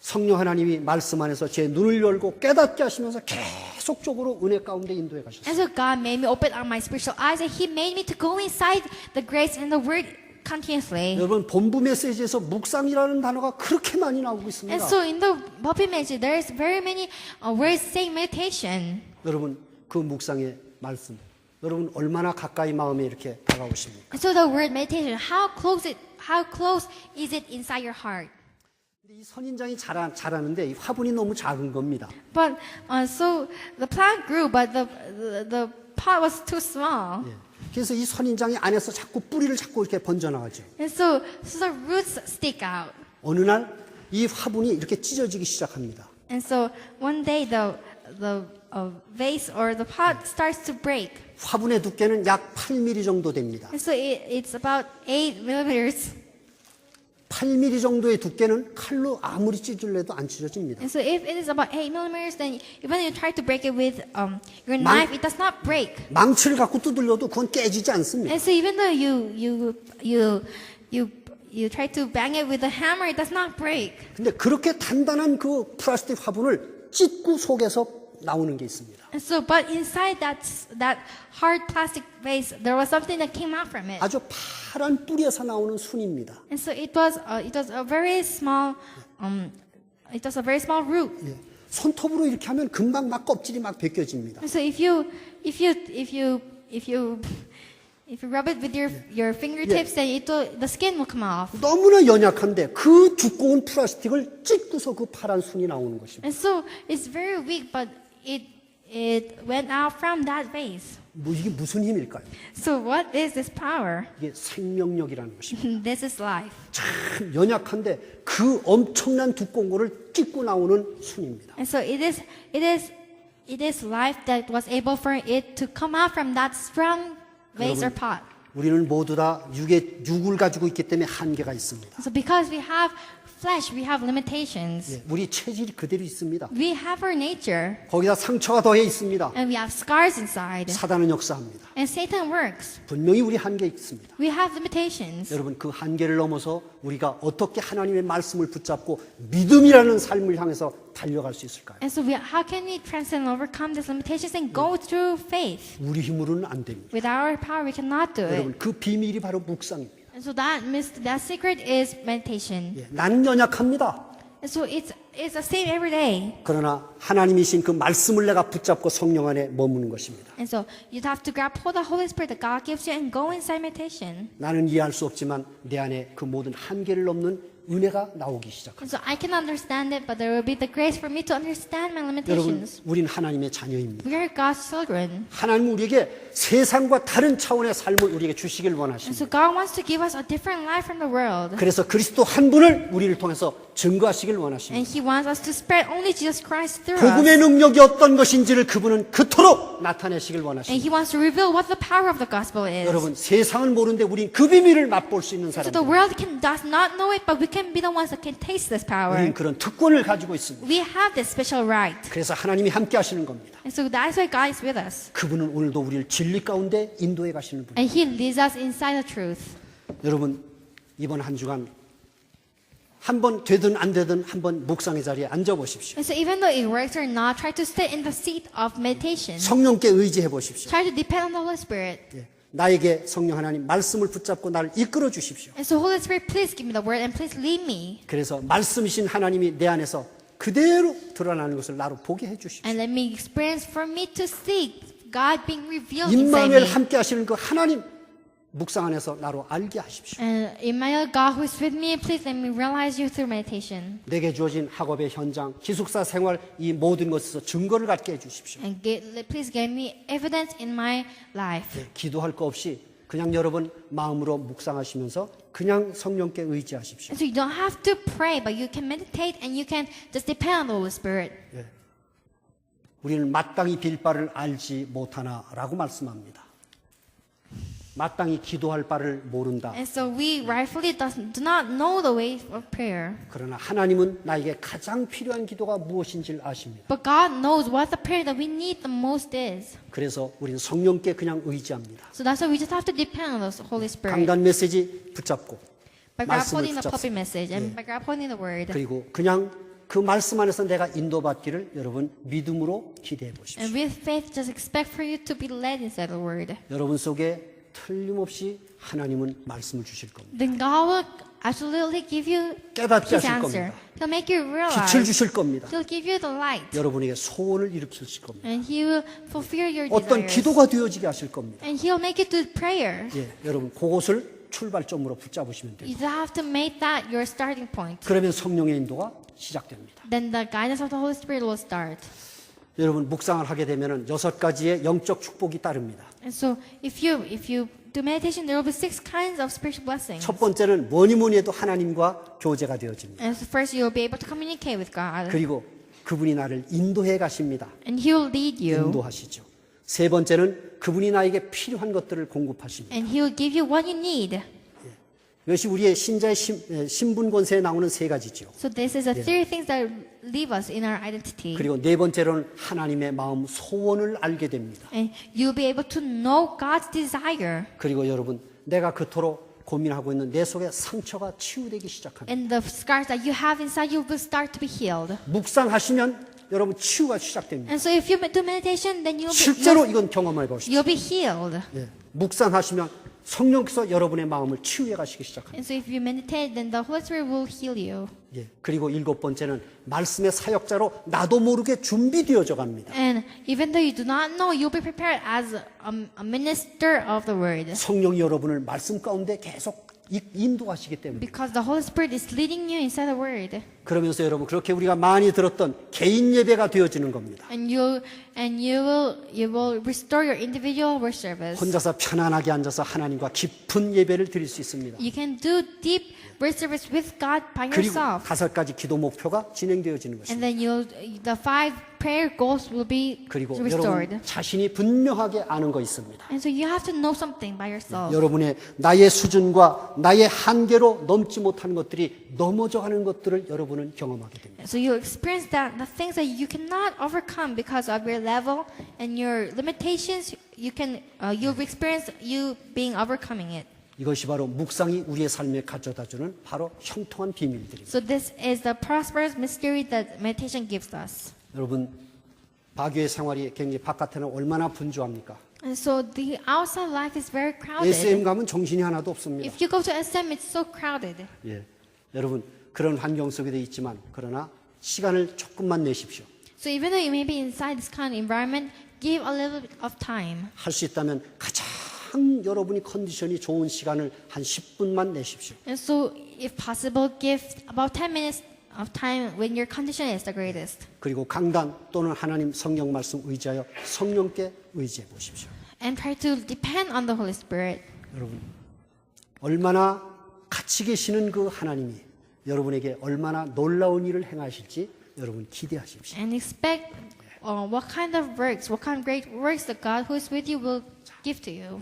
성령 하나님이 말씀 안에서 제 눈을 열고 깨닫게 하시면서 계속적으로 은혜 가운데 인도해 가셨습니다. And so God made me open up my spiritual eyes and He made me to go inside the grace and the word continuously. 여러분 본부 메시지에서 묵상이라는 단어가 그렇게 많이 나오고 있습니다. And so in the pulpit message, there is very many words saying meditation. 여러분 그 묵상의 말씀 여러분 얼마나 가까이 마음에 이렇게 다가오십니까? And so the word meditation, how close is it inside your heart? 이 선인장이 자라는데 이 화분이 너무 작은 겁니다. But so the plant grew, but the pot was too small. 예. 그래서 이 선인장이 안에서 자꾸 뿌리를 자꾸 이렇게 번져나가죠. And so the roots stick out. 어느 날 이 화분이 이렇게 찢어지기 시작합니다. And so one day the vase or the pot starts to break. 화분의 두께는 약 8mm 정도 됩니다. And so it's about 8 millimeters. 8mm 정도의 두께는 칼로 아무리 찢을래도 안 찢어집니다. And so if it is about 8 millimeters, then even if you try to break it with your knife, it does not break. 망치를 갖고 두들려도 그건 깨지지 않습니다. And so even though you try to bang it with a hammer, it does not break. 근데 그렇게 단단한 그 플라스틱 화분을 찢고 속에서 나오는 게 있습니다. And so, but inside that hard plastic vase, there was something that came out from it. 아주 파란 뿌리에서 나오는 순입니다. And so it was a very small root. 예. 손톱으로 이렇게 하면 금방 막 껍질이 막 벗겨집니다. And so if you rub it with your fingertips, then the skin will come off. 너무나 연약한데 그 두꺼운 플라스틱을 찢고서 그 파란 순이 나오는 것입니다. And so it's very weak, but it went out from that vase. 뭐 이게 무슨 힘일까요? So what is this power? 이게 생명력이라는 것입니다. This is life. 참 연약한데 그 엄청난 두꺼운 거를 찢고 나오는 순입니다. And so it is life that was able for it to come out from that strong vase or pot. 우리는 모두 다 육을 가지고 있기 때문에 한계가 있습니다. So because we have flesh, we have limitations. 예, 우리 체질이 그대로 있습니다. We have our nature, 거기다 상처가 더해 있습니다. and we have scars inside. 사단은 역사합니다. And Satan works. 분명히 우리 한계 있습니다. We have limitations. 여러분 그 한계를 넘어서 우리가 어떻게 하나님의 말씀을 붙잡고 믿음이라는 삶을 향해서 달려갈 수 있을까요? And so how can we transcend and overcome these limitations and go through faith? 우리 힘으로는 안 됩니다. With our power, we cannot do it. 여러분 그 비밀이 바로 묵상입니다. And so that secret is meditation. 예, 나는 연약합니다. And so it's the same every day. 그러나 하나님이신 그 말씀을 내가 붙잡고 성령 안에 머무는 것입니다. And so you'd have to grab hold of the Holy Spirit that God gives you and go inside meditation. 나는 이해할 수 없지만 내 안에 그 모든 한계를 넘는 은혜가 나오기 시작합니다. And so I can understand it, but there will be the grace for me to understand my 여러분, limitations. 우린 하나님의 자녀입니다. We are God's children. 하나님은 우리에게 세상과 다른 차원의 삶을 우리에게 주시길 And 원하십니다. so God wants to give us a different life from the world. 그래서 그리스도 한 분을 우리를 통해서 증거하시길 원하십니다. And He wants us to spread only Jesus Christ through 복음의 us. 능력이 어떤 것인지를 그분은 그토록 나타내시길 And 원하십니다. He wants to reveal what the power of the gospel is. 여러분, 세상을 모르는데 우린 그 비밀을 맛볼 수 있는 So 사람들. the world does not know it, but we can be the ones that can taste this power. 우린 그런 특권을 가지고 있습니다. We have this special right. 그래서 하나님이 함께 하시는 겁니다. And so that's why God is with us. 그분은 오늘도 우리를 진리 가운데 인도해 가시는 분. And He leads us inside the truth. 여러분, 이번 한 주간 한번 되든 안 되든 한번 묵상의 자리에 앉아 보십시오. And so even though it works or not, try to sit in the seat of meditation. 성령께 의지해 보십시오. Try to depend on the Holy Spirit. 예, 나에게 성령 하나님 말씀을 붙잡고 나를 이끌어 주십시오. And so Holy Spirit, please give me the word and please lead me. 그래서 말씀이신 하나님이 내 안에서 그대로 드러나는 것을 나로 보게 해주십시오. And let me experience for me to see God being revealed inside 임마누엘 me. 함께 하시는 그 하나님 묵상 안에서 나로 알게 하십시오. And Emmanuel, God who is with me, please let me realize you through meditation. 내게 주어진 학업의 현장, 기숙사 생활 이 모든 것에서 증거를 갖게 해주십시오. And please give me evidence in my life. 네, 기도할 거 없이 그냥 여러분 마음으로 묵상하시면서 그냥 성령께 의지하십시오. And so you don't have to pray, but you can meditate and you can just depend on the Holy Spirit. 우리는 마땅히 빌 바를 알지 못하나라고 말씀합니다. 마땅히 기도할 바를 모른다. And so we rightfully do not know the way of prayer. 그러나 하나님은 나에게 가장 필요한 기도가 무엇인지를 아십니다. But God knows what the prayer that we need the most is. 그래서 우리는 성령께 그냥 의지합니다. So that's why we just have to depend on the Holy Spirit. 강단 메시지 붙잡고 By 말씀을 grabbing the puppy 붙잡습니다. message and by grabbing the word. 그리고 그냥 그 말씀 안에서 내가 인도받기를 여러분 믿음으로 기대해 보십시오. And with faith, just expect for you to be led inside the word. 여러분 속에 틀림없이 하나님은 말씀을 주실 겁니다. Then God will absolutely give you 깨닫게 His 하실 answer. 겁니다. He'll make you realize. 빛을 주실 겁니다. He'll give you the light. 여러분에게 소원을 일으키실 겁니다. And He will fulfill your 어떤 desires. 기도가 되어지게 하실 겁니다. And He'll make it to prayer. 예, 여러분 그것을 출발점으로 붙잡으시면 돼요. You just have to make that your starting point. 그러면 성령의 인도가 시작됩니다. Then the guidance of the Holy Spirit will start. 여러분 묵상을 하게 되면은 6가지의 영적 축복이 따릅니다. And so if you do meditation, there will be 6 kinds of spiritual blessings. 첫 번째는 뭐니 해도 하나님과 교제가 되어집니다. And so first you will be able to communicate with God. 그리고 그분이 나를 인도해 가십니다. And He will lead you. 인도하시죠. 세 번째는 그분이 나에게 필요한 것들을 공급하십니다. And He will give you what you need. 이것이 우리의 신자의 신분 권세에 나오는 3가지죠. So this is the 3 things that leave us in our identity. 그리고 네 번째로는 하나님의 마음 소원을 알게 됩니다. And you'll be able to know God's desire. 그리고 여러분 내가 그토록 고민하고 있는 내 속의 상처가 치유되기 시작합니다. And the scars that you have inside you will start to be healed. 묵상하시면 여러분 치유가 시작됩니다. And so if you do meditation, then 실제로 이건 경험해 보십시오. you'll be healed. 예, 묵상하시면 성령께서 여러분의 마음을 치유해 가시기 시작합니다. And so if you meditate, then the Holy Spirit will heal you. 예, 그리고 7번째는 말씀의 사역자로 나도 모르게 준비되어져 갑니다. And even though you do not know, you'll be prepared as a minister of the word. 성령이 여러분을 말씀 가운데 계속 인도하시기 때문에 Because the Holy Spirit is leading you inside the word. 그러면서 여러분 그렇게 우리가 많이 들었던 개인 예배가 되어지는 겁니다. And you will restore your individual worship service. 혼자서 편안하게 앉아서 하나님과 깊은 예배를 드릴 수 있습니다. You can do deep worship service with God by 그리고 yourself. 5가지 기도 목표가 진행되어지는 And 것입니다. then the 5 prayer goals will be 그리고 restored. 여러분 자신이 분명하게 아는 거 있습니다. And so you have to know something by yourself. 여러분의 나의 수준과 나의 한계로 넘지 못하는 것들이 넘어져가는 것들을 여러분은 경험하게 됩니다. So you experience that the things that you cannot overcome because of your level and your limitations, you'll experience you being overcoming it. 이것이 바로 묵상이 우리의 삶에 가져다주는 바로 형통한 비밀들입니다. So this is the prosperous mystery that meditation gives us. 여러분 바교의 생활이 굉장히 바깥에는 얼마나 분주합니까? And so the outside life is very crowded. SM 가면 정신이 하나도 없습니다. If you go to SM, it's so crowded. 예, 여러분 그런 환경 속에도 있지만 그러나 시간을 조금만 내십시오. So even though you may be inside this kind of environment, give a little bit of time. 할 수 있다면 가장 여러분이 컨디션이 좋은 시간을 한 10분만 내십시오. And so if possible, give about 10 minutes of time when your condition is the greatest. 그리고 강단 또는 하나님 성경 말씀 의지하여 성령께 의지해 보십시오. And try to depend on the Holy Spirit. 여러분 얼마나 같이 계시는 그 하나님이 여러분에게 얼마나 놀라운 일을 행하실지 여러분 기대하십시오. And expect what kind of great works that God who is with you will give to you.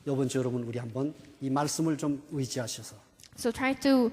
이번 주 여러분 우리 한번 이 말씀을 좀 의지하셔서 So try to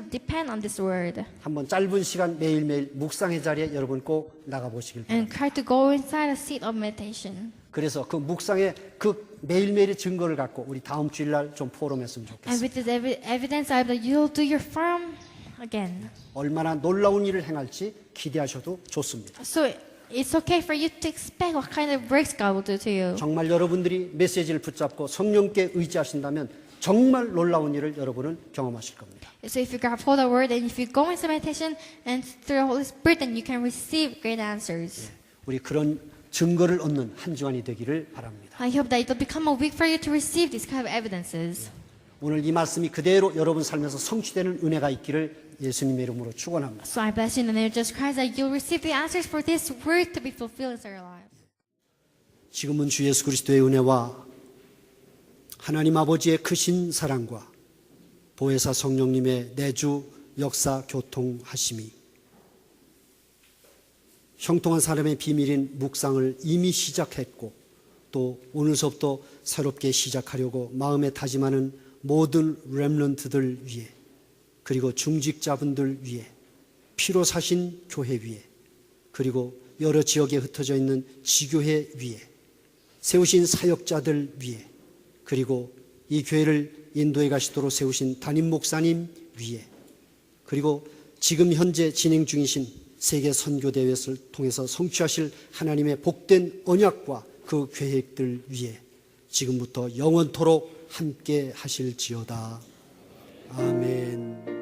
depend on this word. 한번 짧은 시간 매일매일 묵상의 자리에 여러분 꼭 나가 보시길 바랍니다. And try to go inside a seat of meditation. 그래서 그 묵상의 그 매일매일의 증거를 갖고 우리 다음 주일날 좀 포럼했으면 And 좋겠습니다. with this evidence, I believe you'll do your farm again. 얼마나 놀라운 일을 행할지 기대하셔도 좋습니다. So it's okay for you to expect what kind of works God will do to you. 정말 여러분들이 메시지를 붙잡고 성령께 의지하신다면 정말 놀라운 일을 여러분은 경험하실 겁니다. So if you grab hold of the word and if you go into meditation and through the Holy Spirit, then you can receive great answers. 우리 그런 증거를 얻는 한 주간이 되기를 바랍니다. I hope that it will become a week for you to receive these kind of evidences. 오늘 이 말씀이 그대로 여러분 삶에서 성취되는 은혜가 있기를 예수님의 이름으로 축원합니다. So I bless you in the name of Jesus Christ that you'll receive the answers for this word to be fulfilled in your lives. 지금은 주 예수 그리스도의 은혜와 하나님 아버지의 크신 사랑과 보혜사 성령님의 내주 역사 교통하심이 형통한 사람의 비밀인 묵상을 이미 시작했고 또 오늘서부터 새롭게 시작하려고 마음에 다짐하는 모든 렘넌트들 위해 그리고 중직자분들 위해 피로 사신 교회 위에 그리고 여러 지역에 흩어져 있는 지교회 위에 세우신 사역자들 위에 그리고 이 교회를 인도해 가시도록 세우신 담임 목사님 위에 그리고 지금 현재 진행 중이신 세계 선교대회를 통해서 성취하실 하나님의 복된 언약과 그 계획들 위에 지금부터 영원토록 함께 하실지어다. 아멘.